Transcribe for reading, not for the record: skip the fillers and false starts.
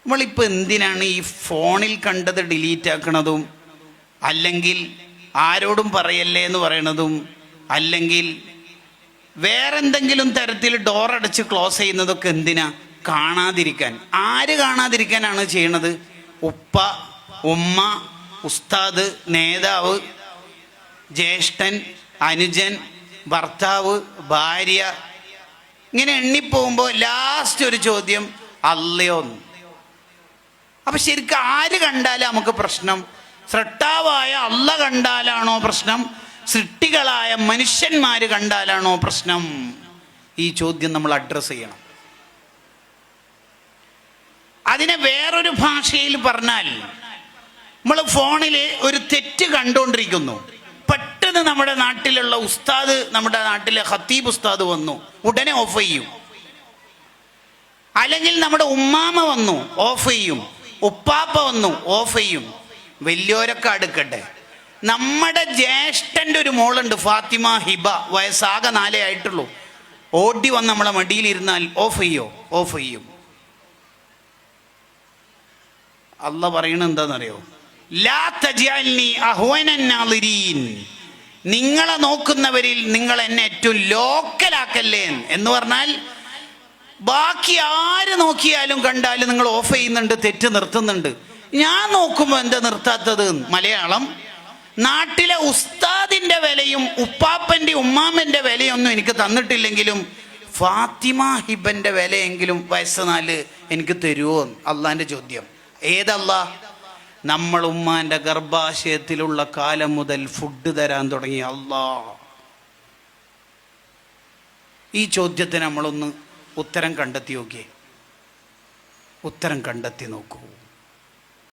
നമ്മളിപ്പോൾ എന്തിനാണ് ഈ ഫോണിൽ കണ്ടത് ഡിലീറ്റ് ആക്കണതും, അല്ലെങ്കിൽ ആരോടും പറയല്ലേ എന്ന് പറയണതും, അല്ലെങ്കിൽ വേറെന്തെങ്കിലും തരത്തിൽ ഡോറടച്ച് ക്ലോസ് ചെയ്യുന്നതൊക്കെ എന്തിനാ? കാണാതിരിക്കാൻ. ആര് കാണാതിരിക്കാനാണ് ചെയ്യണത്? ഉപ്പ, ഉമ്മ, ഉസ്താദ്, നേതാവ്, ജ്യേഷ്ഠൻ, അനുജൻ, ഭർത്താവ്, ഭാര്യ, ഇങ്ങനെ എണ്ണിപ്പോകുമ്പോൾ ലാസ്റ്റ് ഒരു ചോദ്യം, അല്ലയോന്ന്. അപ്പൊ ശരിക്കും ആര് കണ്ടാലും നമുക്ക് പ്രശ്നം? സൃഷ്ടാവായ അല്ല കണ്ടാലാണോ പ്രശ്നം? സൃഷ്ടികളായ മനുഷ്യന്മാര് കണ്ടാലാണോ പ്രശ്നം? ഈ ചോദ്യം നമ്മൾ അഡ്രസ്സ് ചെയ്യണം. അതിനെ വേറൊരു ഭാഷയിൽ പറഞ്ഞാൽ, നമ്മൾ ഫോണിൽ ഒരു തെറ്റ് കണ്ടുകൊണ്ടിരിക്കുന്നു, പെട്ടെന്ന് നമ്മുടെ നാട്ടിലുള്ള ഉസ്താദ്, നമ്മുടെ നാട്ടിലെ ഖത്തീബ് ഉസ്താദ് വന്നു, ഉടനെ ഓഫ് ചെയ്യും. അല്ലെങ്കിൽ നമ്മുടെ ഉമ്മാമ വന്നു, ഓഫ് ചെയ്യും. ഉപ്പാപ്പ വന്നു, ഓഫ് ചെയ്യും. വലിയോരൊക്കെ അടുക്കട്ടെ, നമ്മുടെ ജ്യേഷ്ഠൻ്റെ ഒരു മോളുണ്ട്, ഫാത്തിമ ഹിബ, വയസ്സാകെ 4 ആയിട്ടുള്ളൂ. ഓടി വന്ന് നമ്മളെ മടിയിലിരുന്നാൽ ഓഫ് ചെയ്യോ? ഓഫ് ചെയ്യും. അല്ല പറയണ എന്താണെന്നറിയോ? ലാ തജഅൽനി അഹ്വനൻ നാളിരീൻ, നിങ്ങളെ നോക്കുന്നവരിൽ നിങ്ങൾ എന്നെ ഏറ്റവും ലോക്കലാക്കല്ലേ എന്ന് പറഞ്ഞാൽ, ബാക്കി ആര് നോക്കിയാലും കണ്ടാലും നിങ്ങൾ ഓഫ് ചെയ്യുന്നുണ്ട്, തെറ്റ് നിർത്തുന്നുണ്ട്. ഞാൻ നോക്കുമ്പോൾ എന്താ നിർത്താത്തത്? മലയാളം. നാട്ടിലെ ഉസ്താദിന്റെ വിലയും ഉപ്പാപ്പന്റെ ഉമ്മാമ്മന്റെ വിലയൊന്നും എനിക്ക് തന്നിട്ടില്ലെങ്കിലും ഫാത്തിമ ഹിബന്റെ വിലയെങ്കിലും വയസ്സ് 4 എനിക്ക് തരുമോ? അള്ളാന്റെ ചോദ്യം. ഏതല്ല? നമ്മൾ ഉമ്മാന്റെ ഗർഭാശയത്തിലുള്ള കാലം മുതൽ ഫുഡ് തരാൻ തുടങ്ങി അല്ലാ. ഈ ചോദ്യത്തിന് നമ്മളൊന്ന് ഉത്തരം കണ്ടെത്തി നോക്കിയേ. ഉത്തരം കണ്ടെത്തി നോക്കൂ.